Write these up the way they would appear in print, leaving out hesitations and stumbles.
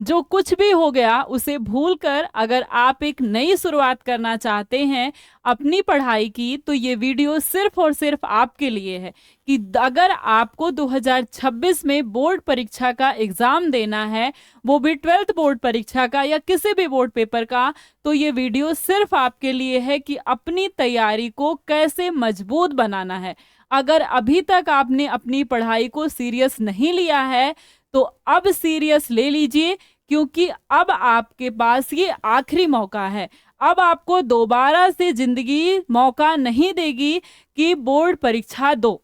जो कुछ भी हो गया उसे भूलकर अगर आप एक नई शुरुआत करना चाहते हैं अपनी पढ़ाई की, तो ये वीडियो सिर्फ और सिर्फ आपके लिए है कि अगर आपको 2026 में बोर्ड परीक्षा का एग्जाम देना है, वो भी 12th बोर्ड परीक्षा का या किसी भी बोर्ड पेपर का, तो ये वीडियो सिर्फ आपके लिए है कि अपनी तैयारी को कैसे मजबूत बनाना है। अगर अभी तक आपने अपनी पढ़ाई को सीरियस नहीं लिया है तो अब सीरियस ले लीजिए, क्योंकि अब आपके पास ये आखिरी मौका है। अब आपको दोबारा से जिंदगी मौका नहीं देगी कि बोर्ड परीक्षा दो।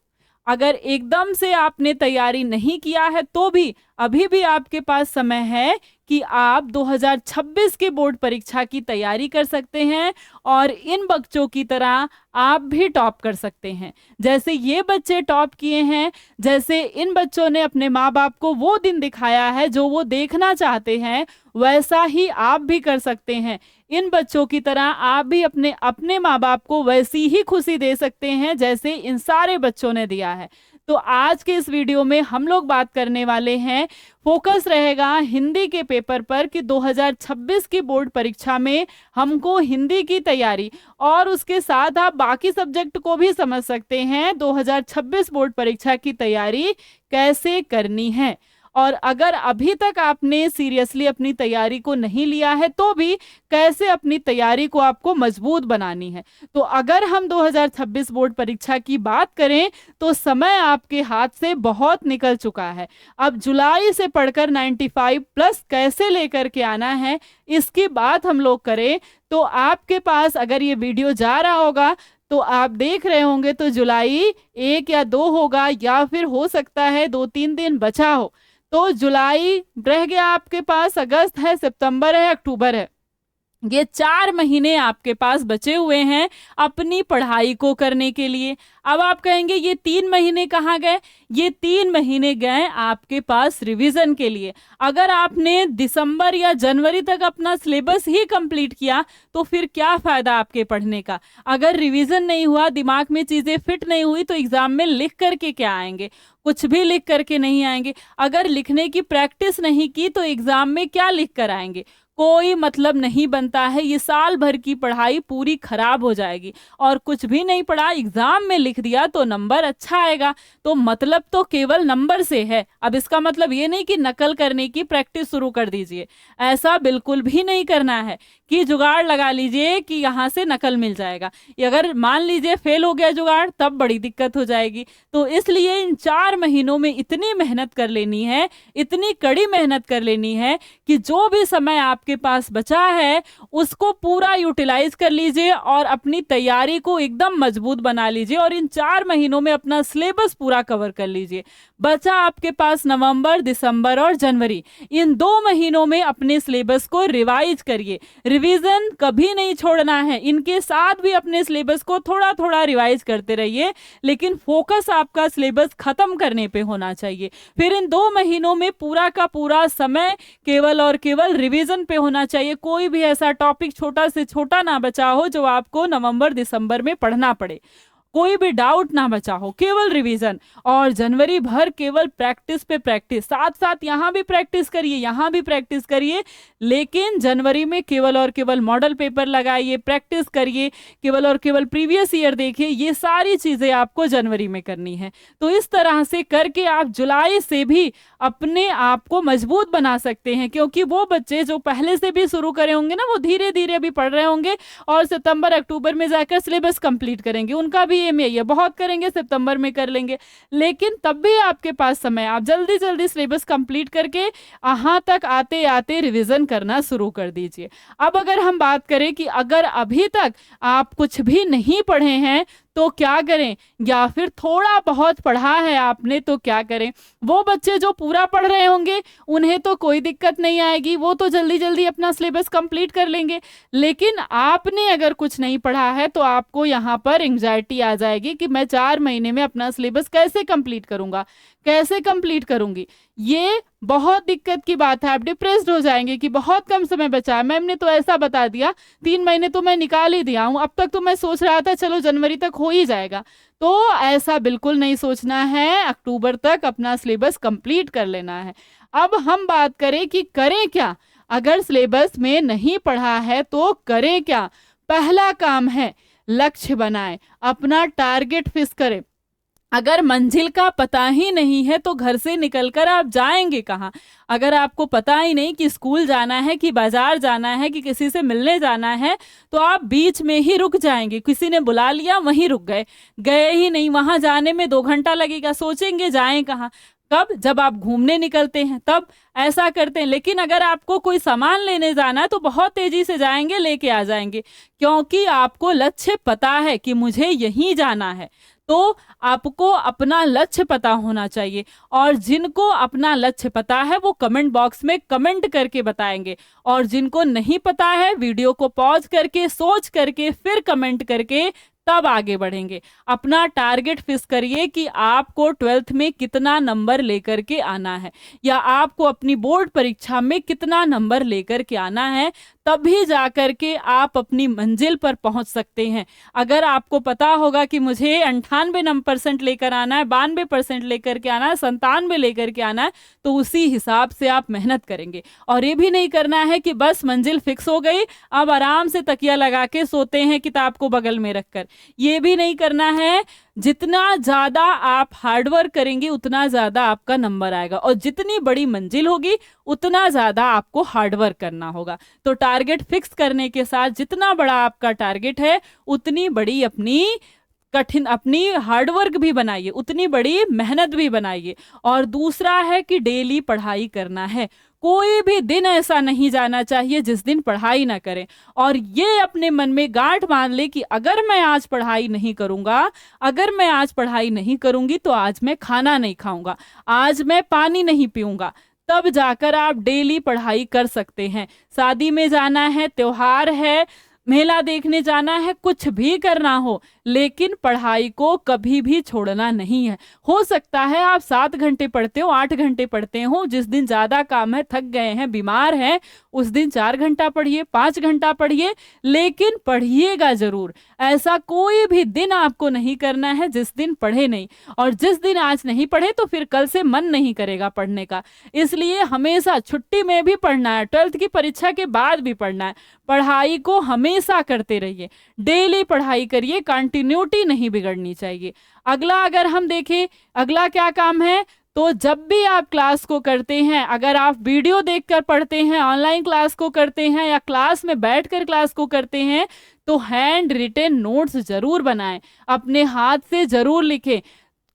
अगर एकदम से आपने तैयारी नहीं किया है तो भी अभी भी आपके पास समय है कि आप 2026 के बोर्ड परीक्षा की तैयारी कर सकते हैं और इन बच्चों की तरह आप भी टॉप कर सकते हैं। जैसे ये बच्चे टॉप किए हैं, जैसे इन बच्चों ने अपने माँ बाप को वो दिन दिखाया है जो वो देखना चाहते हैं, वैसा ही आप भी कर सकते हैं। इन बच्चों की तरह आप भी अपने अपने माँ बाप को वैसी ही खुशी दे सकते हैं जैसे इन सारे बच्चों ने दिया है। तो आज के इस वीडियो में हम लोग बात करने वाले हैं, फोकस रहेगा हिंदी के पेपर पर कि 2026 की बोर्ड परीक्षा में हमको हिंदी की तैयारी और उसके साथ आप बाकी सब्जेक्ट को भी समझ सकते हैं 2026 बोर्ड परीक्षा की तैयारी कैसे करनी है। और अगर अभी तक आपने सीरियसली अपनी तैयारी को नहीं लिया है तो भी कैसे अपनी तैयारी को आपको मजबूत बनानी है। तो अगर हम 2026 बोर्ड परीक्षा की बात करें तो समय आपके हाथ से बहुत निकल चुका है। अब जुलाई से पढ़कर 95 प्लस कैसे लेकर के आना है इसकी बात हम लोग करें तो आपके पास अगर ये वीडियो जा रहा होगा तो आप देख रहे होंगे तो जुलाई 1 या 2 होगा, या फिर हो सकता है 2-3 दिन बचा हो। तो जुलाई रह गया आपके पास, अगस्त है, सितंबर है, अक्टूबर है, ये 4 महीने आपके पास बचे हुए हैं अपनी पढ़ाई को करने के लिए। अब आप कहेंगे ये 3 महीने कहाँ गए? ये 3 महीने गए आपके पास रिवीजन के लिए। अगर आपने दिसंबर या जनवरी तक अपना सिलेबस ही कंप्लीट किया तो फिर क्या फायदा आपके पढ़ने का? अगर रिवीजन नहीं हुआ, दिमाग में चीजें फिट नहीं हुई, तो एग्जाम में लिख करके क्या आएंगे? कुछ भी लिख करके नहीं आएंगे। अगर लिखने की प्रैक्टिस नहीं की तो एग्जाम में क्या लिख कर आएंगे? कोई मतलब नहीं बनता है। ये साल भर की पढ़ाई पूरी खराब हो जाएगी। और कुछ भी नहीं पढ़ा, एग्जाम में लिख दिया तो नंबर अच्छा आएगा। तो मतलब तो केवल नंबर से है। अब इसका मतलब ये नहीं कि नकल करने की प्रैक्टिस शुरू कर दीजिए, ऐसा बिल्कुल भी नहीं करना है कि जुगाड़ लगा लीजिए कि यहाँ से नकल मिल जाएगा। अगर मान लीजिए फेल हो गया जुगाड़, तब बड़ी दिक्कत हो जाएगी। तो इसलिए इन 4 महीनों में इतनी मेहनत कर लेनी है, इतनी कड़ी मेहनत कर लेनी है कि जो भी समय आपके पास बचा है उसको पूरा यूटिलाइज कर लीजिए और अपनी तैयारी को एकदम मजबूत बना लीजिए और इन 4 महीनों में अपना सिलेबस पूरा कवर कर लीजिए। बचा आपके पास नवंबर, दिसंबर और जनवरी, इन 2 महीनों में अपने सिलेबस को रिवाइज करिए। रिवीजन कभी नहीं छोड़ना है, इनके साथ भी अपने सिलेबस को थोड़ा थोड़ा रिवाइज करते रहिए, लेकिन फोकस आपका सिलेबस खत्म करने पे होना चाहिए। फिर इन 2 महीनों में पूरा का पूरा समय केवल और केवल रिवीजन पे होना चाहिए। कोई भी ऐसा टॉपिक छोटा से छोटा ना बचा हो जो आपको नवंबर दिसंबर में पढ़ना पड़े, कोई भी डाउट ना बचा हो, केवल रिवीजन। और जनवरी भर केवल प्रैक्टिस पे प्रैक्टिस, साथ साथ यहाँ भी प्रैक्टिस करिए, यहाँ भी प्रैक्टिस करिए, लेकिन जनवरी में केवल और केवल मॉडल पेपर लगाइए, प्रैक्टिस करिए, केवल और केवल प्रीवियस ईयर देखिए। ये सारी चीजें आपको जनवरी में करनी है। तो इस तरह से करके आप जुलाई से भी अपने आप को मजबूत बना सकते हैं, क्योंकि वो बच्चे जो पहले से भी शुरू करे होंगे ना, वो धीरे धीरे भी पढ़ रहे होंगे और सितंबर अक्टूबर में जाकर सिलेबस कंप्लीट करेंगे। उनका भी एम यही है, बहुत करेंगे, सितंबर में कर लेंगे, लेकिन तब भी आपके पास समय, आप जल्दी जल्दी सिलेबस कंप्लीट करके यहाँ तक आते आते रिवीजन करना शुरू कर दीजिए। अब अगर हम बात करें कि अगर अभी तक आप कुछ भी नहीं पढ़े हैं तो क्या करें, या फिर थोड़ा बहुत पढ़ा है आपने तो क्या करें? वो बच्चे जो पूरा पढ़ रहे होंगे उन्हें तो कोई दिक्कत नहीं आएगी, वो तो जल्दी जल्दी अपना सिलेबस कंप्लीट कर लेंगे। लेकिन आपने अगर कुछ नहीं पढ़ा है तो आपको यहाँ पर एंग्जाइटी आ जाएगी कि मैं 4 महीने में अपना सिलेबस कैसे कंप्लीट करूंगा, कैसे कंप्लीट करूंगी। ये बहुत दिक्कत की बात है। आप डिप्रेस्ड हो जाएंगे कि बहुत कम समय बचा है, मैम ने तो ऐसा बता दिया, 3 महीने तो मैं निकाल ही दिया हूँ, अब तक तो मैं सोच रहा था चलो जनवरी तक हो ही जाएगा। तो ऐसा बिल्कुल नहीं सोचना है, अक्टूबर तक अपना सिलेबस कंप्लीट कर लेना है। अब हम बात करें कि करें क्या, अगर सिलेबस में नहीं पढ़ा है तो करें क्या। पहला काम है लक्ष्य बनाएं, अपना टारगेट फिक्स करें। अगर मंजिल का पता ही नहीं है तो घर से निकलकर आप जाएंगे कहाँ। अगर आपको पता ही नहीं कि स्कूल जाना है कि बाजार जाना है कि किसी से मिलने जाना है, तो आप बीच में ही रुक जाएंगे। किसी ने बुला लिया वहीं रुक गए, गए ही नहीं, वहां जाने में 2 घंटा लगेगा, सोचेंगे जाएं कहाँ। कब? जब आप घूमने निकलते हैं तब ऐसा करते हैं। लेकिन अगर आपको कोई सामान लेने जाना है तो बहुत तेजी से जाएंगे, लेके आ जाएंगे, क्योंकि आपको लक्ष्य पता है कि मुझे यहीं जाना है। तो आपको अपना लक्ष्य पता होना चाहिए, और जिनको अपना लक्ष्य पता है वो कमेंट बॉक्स में कमेंट करके बताएंगे, और जिनको नहीं पता है वीडियो को पॉज करके सोच करके फिर कमेंट करके तब आगे बढ़ेंगे। अपना टारगेट फिक्स करिए कि आपको 12th में कितना नंबर लेकर के आना है, या आपको अपनी बोर्ड परीक्षा में कितना नंबर लेकर के आना है, तभी जाकर के आप अपनी मंजिल पर पहुंच सकते हैं। अगर आपको पता होगा कि मुझे 98% लेकर आना है, 92% लेकर के आना है, 97 लेकर के आना है, तो उसी हिसाब से आप मेहनत करेंगे। और ये भी नहीं करना है कि बस मंजिल फिक्स हो गई, अब आराम से तकिया लगा के सोते हैं किताब को बगल में रखकर। ये भी नहीं करना है। जितना ज्यादा आप हार्डवर्क करेंगे उतना ज्यादा आपका नंबर आएगा, और जितनी बड़ी मंजिल होगी उतना ज्यादा आपको हार्डवर्क करना होगा। तो टारगेट फिक्स करने के साथ जितना बड़ा आपका टारगेट है उतनी बड़ी अपनी हार्डवर्क भी बनाइए, उतनी बड़ी मेहनत भी बनाइए। और दूसरा है कि डेली पढ़ाई करना है। कोई भी दिन ऐसा नहीं जाना चाहिए जिस दिन पढ़ाई ना करें, और ये अपने मन में गांठ बांध ले कि अगर मैं आज पढ़ाई नहीं करूंगा, अगर मैं आज पढ़ाई नहीं करूंगी तो आज मैं खाना नहीं खाऊंगा, आज मैं पानी नहीं पीऊंगा। तब जाकर आप डेली पढ़ाई कर सकते हैं। शादी में जाना है, त्योहार है, मेला देखने जाना है, कुछ भी करना हो, लेकिन पढ़ाई को कभी भी छोड़ना नहीं है। हो सकता है आप 7 घंटे पढ़ते हो, 8 घंटे पढ़ते हो, जिस दिन ज्यादा काम है, थक गए हैं, बीमार हैं, उस दिन 4 घंटा पढ़िए, 5 घंटा पढ़िए, लेकिन पढ़िएगा जरूर। ऐसा कोई भी दिन आपको नहीं करना है जिस दिन पढ़े नहीं, और जिस दिन आज नहीं पढ़े तो फिर कल से मन नहीं करेगा पढ़ने का। इसलिए हमेशा छुट्टी में भी पढ़ना है, 12th की परीक्षा के बाद भी पढ़ना है। पढ़ाई को हमेशा करते रहिए, डेली पढ़ाई करिए, कंटिन्यूटी नहीं बिगड़नी चाहिए। अगला अगर हम देखें, अगला क्या काम है, तो जब भी आप क्लास को करते हैं, अगर आप वीडियो देखकर पढ़ते हैं, ऑनलाइन क्लास को करते हैं, या क्लास में बैठकर क्लास को करते हैं, तो हैंड रिटेन नोट्स जरूर बनाएं, अपने हाथ से जरूर लिखें,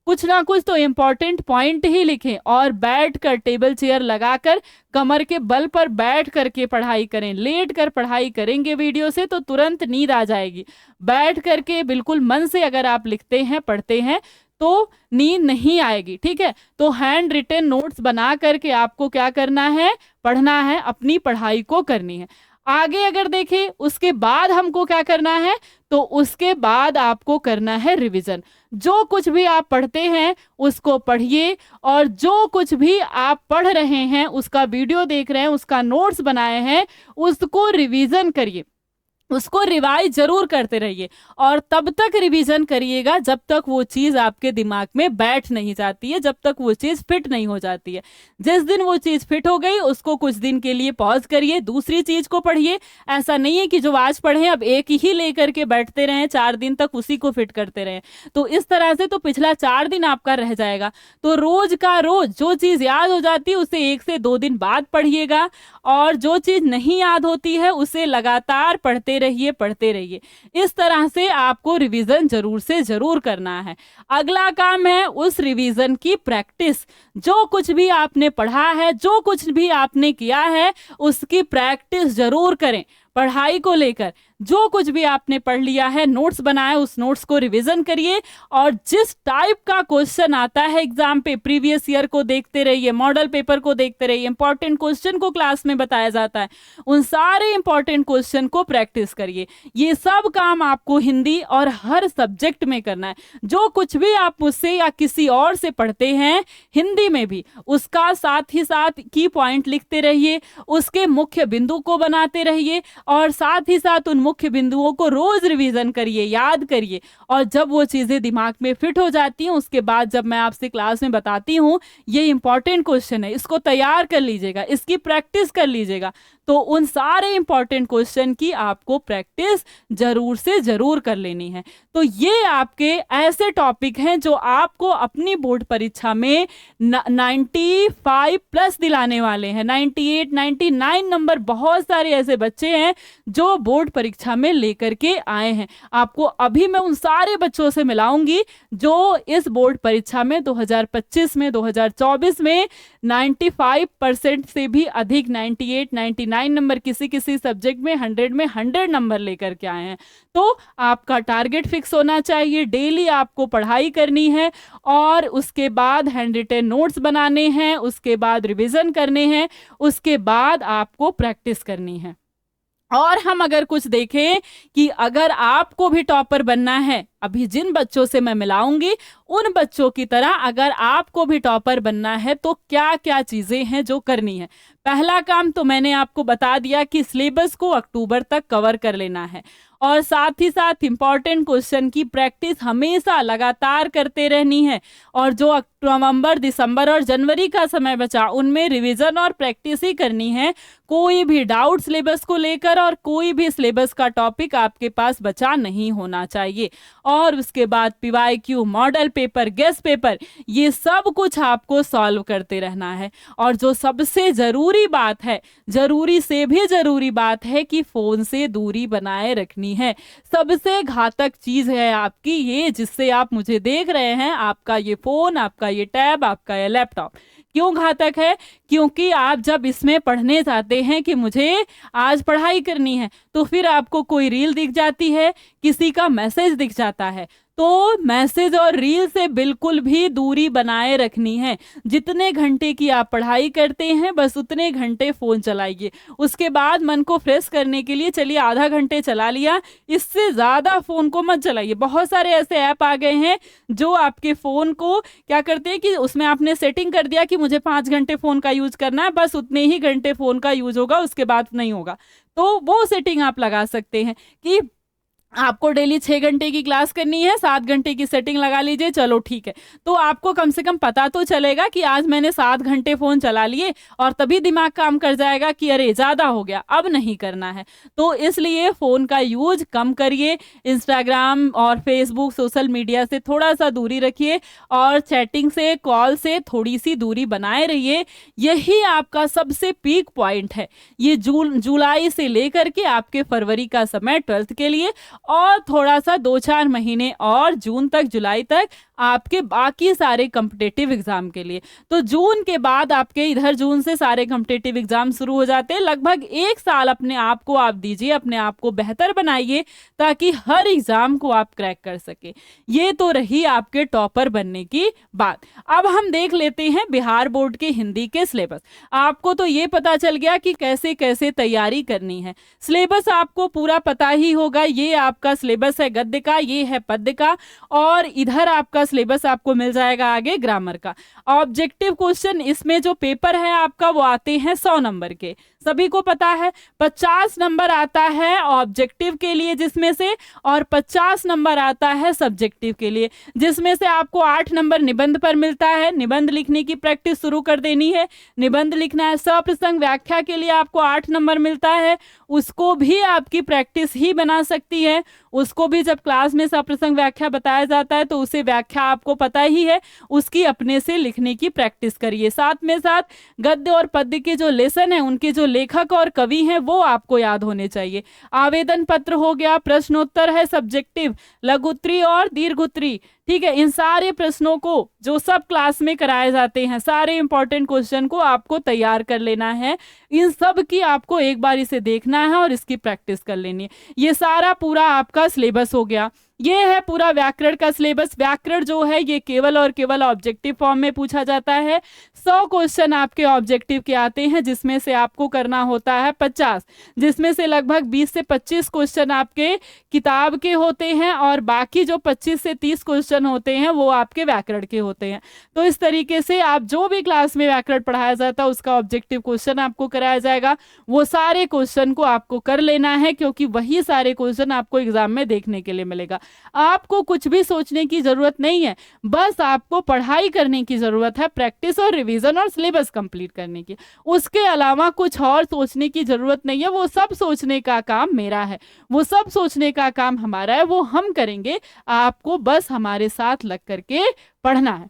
कुछ ना कुछ तो इम्पोर्टेंट पॉइंट ही लिखें, और बैठकर टेबल चेयर लगाकर कमर के बल पर बैठ करके पढ़ाई करें। लेट कर पढ़ाई करेंगे वीडियो से तो तुरंत नींद आ जाएगी। बैठ करके बिल्कुल मन से अगर आप लिखते हैं, पढ़ते हैं, तो नींद नहीं आएगी। ठीक है, तो हैंड रिटेन नोट्स बना करके आपको क्या करना है, पढ़ना है, अपनी पढ़ाई को करनी है। आगे अगर देखें, उसके बाद हमको क्या करना है, तो उसके बाद आपको करना है रिवीजन। जो कुछ भी आप पढ़ते हैं उसको पढ़िए, और जो कुछ भी आप पढ़ रहे हैं, उसका वीडियो देख रहे हैं, उसका नोट्स बनाए हैं, उसको रिवीजन करिए, उसको रिवाइज जरूर करते रहिए। और तब तक रिवीजन करिएगा जब तक वो चीज आपके दिमाग में बैठ नहीं जाती है, जब तक वो चीज फिट नहीं हो जाती है। जिस दिन वो चीज फिट हो गई उसको कुछ दिन के लिए पॉज करिए, दूसरी चीज को पढ़िए। ऐसा नहीं है कि जो आज पढ़े अब एक ही लेकर के बैठते रहें, 4 दिन तक उसी को फिट करते रहें, तो इस तरह से तो पिछला 4 दिन आपका रह जाएगा। तो रोज का रोज जो चीज याद हो जाती है उसे 1 से 2 दिन बाद पढ़िएगा, और जो चीज नहीं याद होती है उसे लगातार पढ़ते रहिए। इस तरह से आपको रिवीजन जरूर से जरूर करना है। अगला काम है उस रिवीजन की प्रैक्टिस। जो कुछ भी आपने पढ़ा है, जो कुछ भी आपने किया है, उसकी प्रैक्टिस जरूर करें। पढ़ाई को लेकर जो कुछ भी आपने पढ़ लिया है, नोट्स बनाए, उस नोट्स को रिवीजन करिए, और जिस टाइप का क्वेश्चन आता है एग्जाम पे, प्रीवियस ईयर को देखते रहिए, मॉडल पेपर को देखते रहिए, इंपॉर्टेंट क्वेश्चन को क्लास में बताया जाता है, उन सारे इंपॉर्टेंट क्वेश्चन को प्रैक्टिस करिए। ये सब काम आपको हिंदी और हर सब्जेक्ट में करना है। जो कुछ भी आप मुझसे या किसी और से पढ़ते हैं हिंदी में भी, उसका साथ ही साथ की पॉइंट लिखते रहिए, उसके मुख्य बिंदु को बनाते रहिए। और साथ ही साथ उन मुख्य बिंदुओं को रोज रिवीजन करिए, याद करिए, और जब वो चीजें दिमाग में फिट हो जाती हैं उसके बाद जब मैं आपसे क्लास में बताती हूँ ये इंपॉर्टेंट क्वेश्चन है, इसको तैयार कर लीजिएगा, इसकी प्रैक्टिस कर लीजिएगा, तो उन सारे इंपॉर्टेंट क्वेश्चन की आपको प्रैक्टिस जरूर से जरूर कर लेनी है। तो ये आपके ऐसे टॉपिक हैं जो आपको अपनी बोर्ड परीक्षा में 95 प्लस दिलाने वाले हैं। 98, 99 नंबर बहुत सारे ऐसे बच्चे हैं जो बोर्ड परीक्षा में लेकर के आए हैं। आपको अभी मैं उन सारे बच्चों से मिलाऊंगी जो इस बोर्ड परीक्षा में 2025 में 2024 में 95% से भी अधिक 98, 99 नंबर किसी किसी सब्जेक्ट में 100 नंबर लेकर के आए हैं। तो आपका टारगेट फिक्स होना चाहिए, डेली आपको पढ़ाई करनी है और उसके बाद हैंड रिटन नोट्स बनाने हैं, उसके बाद रिवीजन करने हैं, उसके बाद आपको प्रैक्टिस करनी है। और हम अगर कुछ देखें कि अगर आपको भी टॉपर बनना है, अभी जिन बच्चों से मैं मिलाऊंगी उन बच्चों की तरह अगर आपको भी टॉपर बनना है तो क्या क्या चीजें हैं जो करनी है। पहला काम तो मैंने आपको बता दिया कि सिलेबस को अक्टूबर तक कवर कर लेना है और साथ ही साथ इंपॉर्टेंट क्वेश्चन की प्रैक्टिस हमेशा लगातार करते रहनी है। और जो नवंबर, दिसंबर और जनवरी का समय बचा उनमें रिवीजन और प्रैक्टिस ही करनी है। कोई भी डाउट सिलेबस को लेकर और कोई भी सिलेबस का टॉपिक आपके पास बचा नहीं होना चाहिए। और उसके बाद PYQ, model paper, guest paper, ये सब कुछ आपको सॉल्व करते रहना है। और जो सबसे जरूरी बात है, जरूरी से भी जरूरी बात है कि फोन से दूरी बनाए रखनी है। सबसे घातक चीज है आपकी ये, जिससे आप मुझे देख रहे हैं, आपका ये फोन, आपका ये टैब, आपका ये लैपटॉप। क्यों घातक है? क्योंकि आप जब इसमें पढ़ने जाते हैं कि मुझे आज पढ़ाई करनी है, तो फिर आपको कोई रील दिख जाती है, किसी का मैसेज दिख जाता है, तो मैसेज और रील से बिल्कुल भी दूरी बनाए रखनी है। जितने घंटे की आप पढ़ाई करते हैं बस उतने घंटे फोन चलाइए। उसके बाद मन को फ्रेश करने के लिए चलिए आधा घंटे चला लिया, इससे ज्यादा फोन को मत चलाइए। बहुत सारे ऐसे ऐप आ गए हैं जो आपके फोन को क्या करते हैं कि उसमें आपने सेटिंग कर दिया कि मुझे 5 घंटे फोन का यूज करना है, बस उतने ही घंटे फोन का यूज होगा, उसके बाद नहीं होगा। तो वो सेटिंग आप लगा सकते हैं कि आपको डेली 6 घंटे की क्लास करनी है, 7 घंटे की सेटिंग लगा लीजिए, चलो ठीक है। तो आपको कम से कम पता तो चलेगा कि आज मैंने 7 घंटे फोन चला लिए, और तभी दिमाग काम कर जाएगा कि अरे ज्यादा हो गया, अब नहीं करना है। तो इसलिए फोन का यूज कम करिए, इंस्टाग्राम और फेसबुक, सोशल मीडिया से थोड़ा सा दूरी रखिए और चैटिंग से, कॉल से थोड़ी सी दूरी बनाए रहिए। यही आपका सबसे पीक पॉइंट है। ये जुलाई से लेकर के आपके फरवरी का समय 12th के लिए, और थोड़ा सा 2-4 महीने और जून तक, जुलाई तक आपके बाकी सारे कॉम्पिटिटिव एग्जाम के लिए। तो जून के बाद आपके इधर जून से सारे कॉम्पिटिटिव एग्जाम शुरू हो जाते हैं। लगभग 1 साल अपने आप को आप दीजिए, अपने आप को बेहतर बनाइए ताकि हर एग्जाम को आप क्रैक कर सके। ये तो रही आपके टॉपर बनने की बात। अब हम देख लेते हैं बिहार बोर्ड के हिंदी के सिलेबस। आपको तो ये पता चल गया कि कैसे कैसे तैयारी करनी है। सिलेबस आपको पूरा पता ही होगा। ये आपका सिलेबस है गद्य का, ये है पद्य का, और इधर आपका सिलेबस आपको मिल जाएगा आगे ग्रामर का। ऑब्जेक्टिव क्वेश्चन इसमें जो पेपर है आपका वो आते हैं 100 नंबर के, सभी को पता है। 50 नंबर आता है ऑब्जेक्टिव के लिए जिसमें से, और 50 नंबर आता है सब्जेक्टिव के लिए, जिसमें से आपको 8 नंबर निबंध पर मिलता है। निबंध लिखने की प्रैक्टिस शुरू कर देनी है, निबंध लिखना है। सप्रसंग व्याख्या के लिए आपको 8 नंबर मिलता है, उसको भी आपकी प्रैक्टिस ही बना सकती है। उसको भी जब क्लास में सप्रसंग व्याख्या बताया जाता है तो उसे व्याख्या आपको पता ही है, उसकी अपने से लिखने की प्रैक्टिस करिए। साथ में साथ गद्य और पद्य के जो लेसन है, उनके जो लेखक और कवि हैं वो आपको याद होने चाहिए। आवेदन पत्र हो गया, प्रश्नोत्तर है सब्जेक्टिव, लघुत्तरी और दीर्घोत्तरी, ठीक है। इन सारे प्रश्नों को जो सब क्लास में कराए जाते हैं, सारे इंपॉर्टेंट क्वेश्चन को आपको तैयार कर लेना है। इन सब की आपको एक बार इसे देखना है और इसकी प्रैक्टिस कर लेनी है। ये सारा पूरा आपका सिलेबस हो गया। ये है पूरा व्याकरण का सिलेबस। व्याकरण जो है ये केवल और केवल ऑब्जेक्टिव फॉर्म में पूछा जाता है। 100 क्वेश्चन आपके ऑब्जेक्टिव के आते हैं, जिसमें से आपको करना होता है 50, जिसमें से लगभग 20 से 25 क्वेश्चन आपके किताब के होते हैं और बाकी जो 25 से 30 क्वेश्चन होते हैं वो आपके व्याकरण के होते हैं। तो इस तरीके से आप जो भी क्लास में व्याकरण पढ़ाया जाता है उसका ऑब्जेक्टिव क्वेश्चन आपको कराया जाएगा। वो सारे क्वेश्चन को आपको कर लेना है, क्योंकि वही सारे क्वेश्चन आपको एग्जाम में देखने के लिए मिलेगा। आपको कुछ भी सोचने की जरूरत नहीं है, बस आपको पढ़ाई करने की जरूरत है, प्रैक्टिस और रिवीजन और सिलेबस कंप्लीट करने की। उसके अलावा कुछ और सोचने की जरूरत नहीं है। वो सब सोचने का काम मेरा है, वो सब सोचने का काम हमारा है, वो हम करेंगे। आपको बस हमारे साथ लग करके पढ़ना है।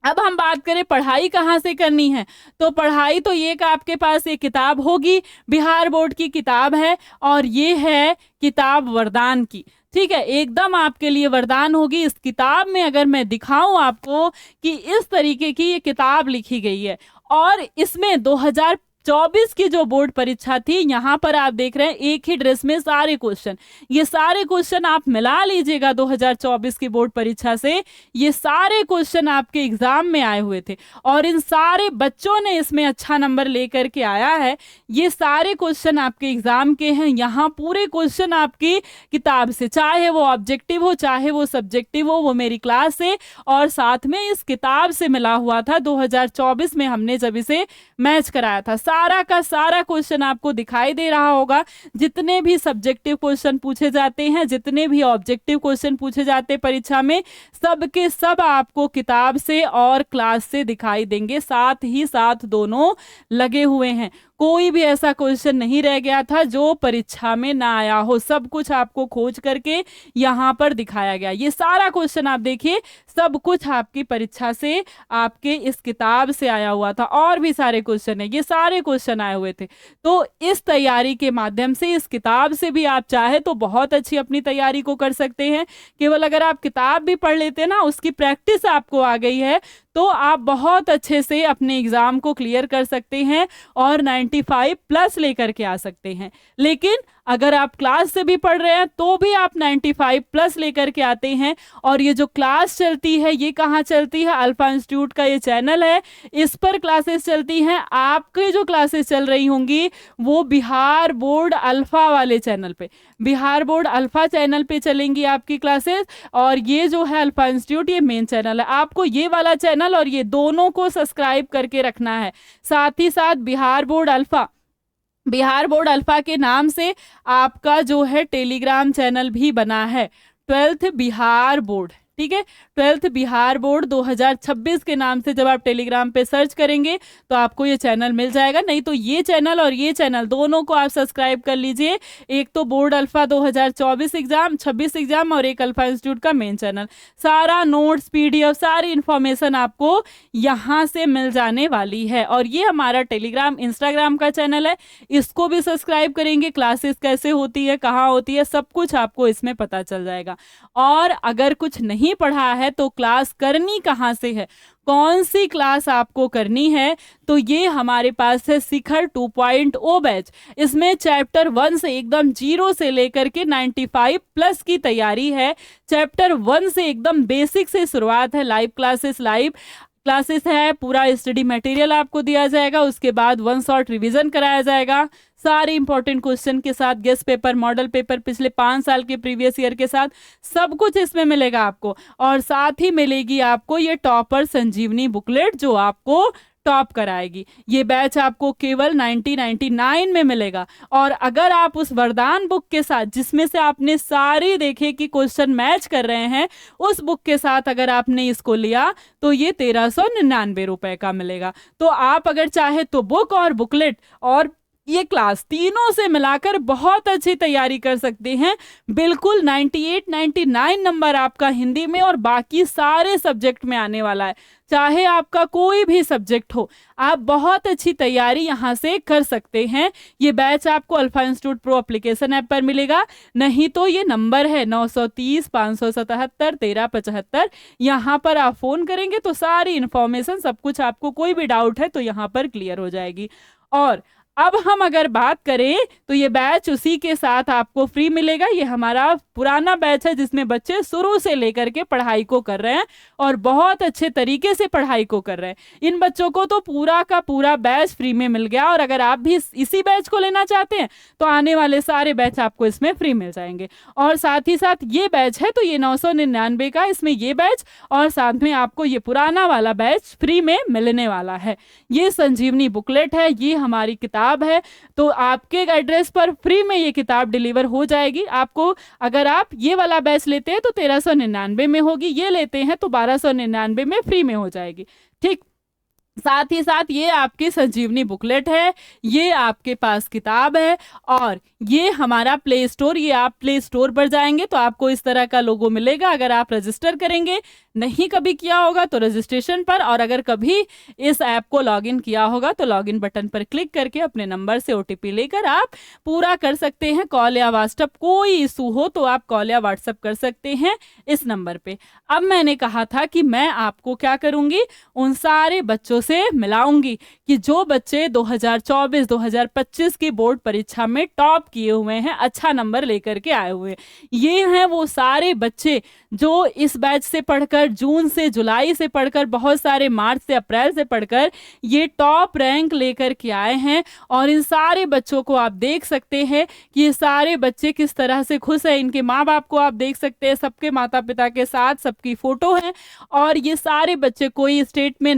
अब हम बात करें पढ़ाई कहाँ से करनी है, तो पढ़ाई तो ये कि आपके पास एक किताब होगी, बिहार बोर्ड की किताब है, और ये है किताब वरदान की। ठीक है, एकदम आपके लिए वरदान होगी। इस किताब में अगर मैं दिखाऊं आपको कि इस तरीके की ये किताब लिखी गई है, और इसमें 2024 की जो बोर्ड परीक्षा थी, यहाँ पर आप देख रहे हैं एक ही ड्रेस में सारे क्वेश्चन। ये सारे क्वेश्चन आप मिला लीजिएगा 2024 की बोर्ड परीक्षा से, ये सारे क्वेश्चन आपके एग्जाम में आए हुए थे और इन सारे बच्चों ने इसमें अच्छा नंबर लेकर के आया है। ये सारे क्वेश्चन आपके एग्जाम के हैं। यहाँ पूरे क्वेश्चन आपकी किताब से, चाहे वो ऑब्जेक्टिव हो चाहे वो सब्जेक्टिव हो, वो मेरी क्लास से और साथ में इस किताब से मिला हुआ था। 2024 में हमने जब इसे मैच कराया था। सारा का सारा क्वेश्चन आपको दिखाई दे रहा होगा। जितने भी सब्जेक्टिव क्वेश्चन पूछे जाते हैं, जितने भी ऑब्जेक्टिव क्वेश्चन पूछे जाते हैं परीक्षा में, सब के सब आपको किताब से और क्लास से दिखाई देंगे। साथ ही साथ दोनों लगे हुए हैं। कोई भी ऐसा क्वेश्चन नहीं रह गया था जो परीक्षा में ना आया हो। सब कुछ आपको खोज करके यहाँ पर दिखाया गया। ये सारा क्वेश्चन आप देखिए, सब कुछ आपकी परीक्षा से, आपके इस किताब से आया हुआ था। और भी सारे क्वेश्चन है, ये सारे क्वेश्चन आए हुए थे। तो इस तैयारी के माध्यम से, इस किताब से भी आप चाहे तो बहुत अच्छी अपनी तैयारी को कर सकते हैं। केवल अगर आप किताब भी पढ़ लेते हैं ना, उसकी प्रैक्टिस आपको आ गई है, तो आप बहुत अच्छे से अपने एग्जाम को क्लियर कर सकते हैं और 95 प्लस लेकर के आ सकते हैं। लेकिन अगर आप क्लास से भी पढ़ रहे हैं तो भी आप 95 प्लस लेकर के आते हैं। और ये जो क्लास चलती है, ये कहाँ चलती है? अल्फा इंस्टीट्यूट का ये चैनल है, इस पर क्लासेस चलती हैं। आपके जो क्लासेस चल रही होंगी वो बिहार बोर्ड अल्फा वाले चैनल पे, बिहार बोर्ड अल्फा चैनल पे चलेंगी आपकी क्लासेस। और ये जो है अल्फा इंस्टीट्यूट, ये मेन चैनल है। आपको ये वाला चैनल और ये दोनों को सब्सक्राइब करके रखना है। साथ ही साथ Bihar board alpha, Bihar board alpha के नाम से आपका जो है टेलीग्राम चैनल भी बना है, 12th बिहार बोर्ड। ठीक है, 12th बिहार बोर्ड 2026 के नाम से जब आप टेलीग्राम पे सर्च करेंगे तो आपको ये चैनल मिल जाएगा। नहीं तो ये चैनल और ये चैनल दोनों को आप सब्सक्राइब कर लीजिए। एक तो बोर्ड अल्फा 2024 एग्जाम, 26 एग्जाम, और एक अल्फा इंस्टीट्यूट का मेन चैनल। सारा नोट्स, पीडीएफ, सारी इंफॉर्मेशन आपको यहाँ से मिल जाने वाली है। और ये हमारा टेलीग्राम, इंस्टाग्राम का चैनल है, इसको भी सब्सक्राइब करेंगे। क्लासेस कैसे होती है, कहाँ होती है, सब कुछ आपको इसमें पता चल जाएगा। और अगर कुछ नहीं पढ़ा है तो क्लास करनी कहाँ से है, कौन सी क्लास आपको करनी है, तो ये हमारे पास है शिखर 2.0 बैच। इसमें चैप्टर 1 से एकदम 0 से लेकर के 95 प्लस की तैयारी है। चैप्टर 1 से एकदम बेसिक से शुरुआत है। लाइव क्लासेस है, पूरा स्टडी मटेरियल आपको दिया जाएगा। उसके बाद 1 शॉट रिवीजन कराया जाएगा सारे इंपॉर्टेंट क्वेश्चन के साथ, गेस्ट पेपर, मॉडल पेपर, पिछले 5 साल के प्रीवियस ईयर के साथ, सब कुछ इसमें मिलेगा आपको। और साथ ही मिलेगी आपको ये टॉपर संजीवनी बुकलेट जो आपको टॉप कराएगी। ये बैच आपको केवल 99 में मिलेगा। और अगर आप उस वरदान बुक के साथ, जिसमें से आपने सारे देखे कि क्वेश्चन मैच कर रहे हैं, उस बुक के साथ अगर आपने इसको लिया तो ये 1399 रुपए का मिलेगा। तो आप अगर चाहे तो बुक और बुकलेट और ये क्लास तीनों से मिलाकर बहुत अच्छी तैयारी कर सकते हैं। बिल्कुल 98-99 नंबर आपका हिंदी में और बाकी सारे सब्जेक्ट में आने वाला है। चाहे आपका कोई भी सब्जेक्ट हो, आप बहुत अच्छी तैयारी यहाँ से कर सकते हैं। ये बैच आपको alpha institute pro application app पर मिलेगा, नहीं तो ये नंबर है 930 577 1375। यहाँ पर आप फोन करेंगे तो सारी इंफॉर्मेशन, सब कुछ आपको, कोई भी डाउट है तो यहाँ पर क्लियर हो जाएगी। और अब हम अगर बात करें तो ये बैच उसी के साथ आपको फ्री मिलेगा। ये हमारा पुराना बैच है जिसमें बच्चे शुरू से लेकर के पढ़ाई को कर रहे हैं और बहुत अच्छे तरीके से पढ़ाई को कर रहे हैं। इन बच्चों को तो पूरा का पूरा बैच फ्री में मिल गया, और अगर आप भी इसी बैच को लेना चाहते हैं तो आने वाले सारे बैच आपको इसमें फ्री मिल जाएंगे। और साथ ही साथ ये बैच है तो ये 999 का, इसमें ये बैच और साथ में आपको ये पुराना वाला बैच फ्री में मिलने वाला है। ये संजीवनी बुकलेट है, ये हमारी किताब है, तो आपके एड्रेस पर फ्री में ये किताब डिलीवर हो जाएगी आपको। अगर आप ये वाला बैच लेते हैं तो 1399 में होगी, ये लेते हैं तो 1299 में फ्री में हो जाएगी। ठीक, साथ ही साथ ये आपकी संजीवनी बुकलेट है, ये आपके पास किताब है, और ये हमारा प्ले स्टोर, ये आप प्ले स्टोर पर जाएंगे तो आपको इस तरह का लोगो मिलेगा। अगर आप रजिस्टर करेंगे, नहीं कभी किया होगा तो रजिस्ट्रेशन पर, और अगर कभी इस ऐप को लॉगिन किया होगा तो लॉगिन बटन पर क्लिक करके अपने नंबर से OTP लेकर आप पूरा कर सकते हैं। कॉल या व्हाट्सएप, कोई इशू हो तो आप कॉल या व्हाट्सएप कर सकते हैं इस नंबर पे। अब मैंने कहा था कि मैं आपको क्या करूंगी, उन सारे बच्चों से मिलाऊंगी कि जो बच्चे 2024-2025 की बोर्ड परीक्षा में टॉप किए हुए हैं, अच्छा नंबर लेकर के आए हुए हैं। ये हैं वो सारे बच्चे जो इस बैच से पढ़कर, जून से जुलाई से पढ़कर, बहुत सारे मार्च से अप्रैल से पढ़कर ये टॉप रैंक लेकर के आए हैं। और इन सारे बच्चों को आप देख सकते हैं कि ये सारे बच्चे किस तरह से खुश हैं। इनके माँ बाप को आप देख सकते हैं, सबके माता पिता के साथ सबकी फोटो है। और ये सारे बच्चे, कोई स्टेट में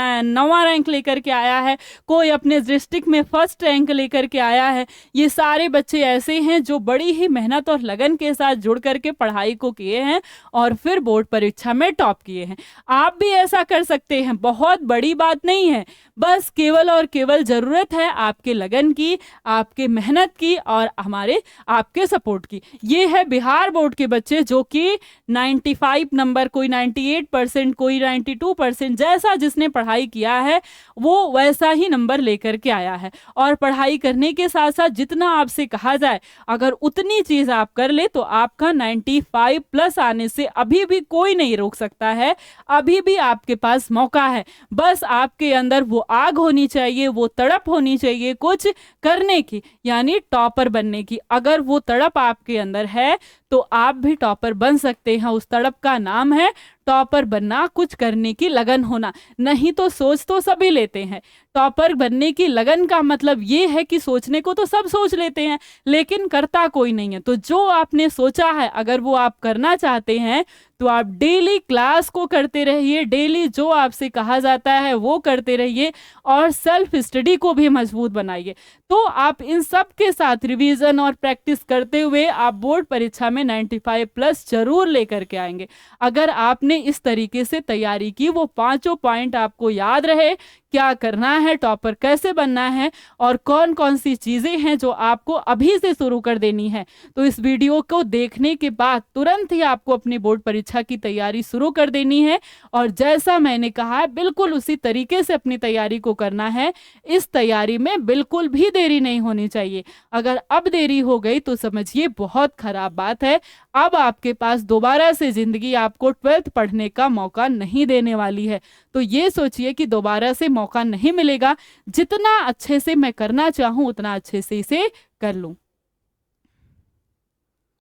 9वां रैंक लेकर के आया है, कोई अपने डिस्ट्रिक्ट में फर्स्ट रैंक लेकर के आया है। ये सारे बच्चे ऐसे हैं जो बड़ी ही मेहनत और लगन के साथ जुड़ करके पढ़ाई को किए हैं और फिर बोर्ड परीक्षा में टॉप किए हैं। आप भी ऐसा कर सकते हैं, बहुत बड़ी बात नहीं है, बस केवल और केवल जरूरत है आपके लगन की, आपके मेहनत की और हमारे आपके सपोर्ट की। ये है बिहार बोर्ड के बच्चे जो कि 95 नंबर, कोई 98%, कोई 92%, जैसा जिसने पढ़ाई किया है वो वैसा ही नंबर लेकर के आया है। और पढ़ाई करने के साथ साथ जितना आपसे कहा जाए, अगर उतनी चीज आप कर ले तो आपका 95 प्लस आने से अभी भी कोई नहीं रोक सकता है। अभी भी आपके पास मौका है, बस आपके अंदर वो आग होनी चाहिए, वो तड़प होनी चाहिए कुछ करने की, यानी टॉपर बनने की। अगर वो तड़प आपके अंदर है तो आप भी टॉपर बन सकते हैं। उस तड़प का नाम है टॉपर बनना, कुछ करने की लगन होना। नहीं तो सोच तो सभी लेते हैं, टॉपर बनने की लगन का मतलब ये है कि सोचने को तो सब सोच लेते हैं लेकिन करता कोई नहीं है। तो जो आपने सोचा है, अगर वो आप करना चाहते हैं तो आप डेली क्लास को करते रहिए, डेली जो आपसे कहा जाता है वो करते रहिए और सेल्फ स्टडी को भी मजबूत बनाइए। तो आप इन सब के साथ रिवीजन और प्रैक्टिस करते हुए आप बोर्ड परीक्षा में 95 प्लस जरूर लेकर के आएंगे। अगर आपने इस तरीके से तैयारी की, वो 5 पॉइंट आपको याद रहे, क्या करना है, टॉपर कैसे बनना है और कौन कौन सी चीजें हैं जो आपको अभी से शुरू कर देनी है, तो इस वीडियो को देखने के बाद तुरंत ही आपको अपनी बोर्ड परीक्षा की तैयारी शुरू कर देनी है। और जैसा मैंने कहा है बिल्कुल उसी तरीके से अपनी तैयारी को करना है। इस तैयारी में बिल्कुल भी देरी नहीं होनी चाहिए। अगर अब देरी हो गई तो समझिए बहुत खराब बात है। अब आपके पास दोबारा से जिंदगी आपको 12th पढ़ने का मौका नहीं देने वाली है। तो ये सोचिए कि दोबारा से मौका नहीं मिलेगा। जितना अच्छे से मैं करना चाहूं उतना अच्छे से इसे कर लूं।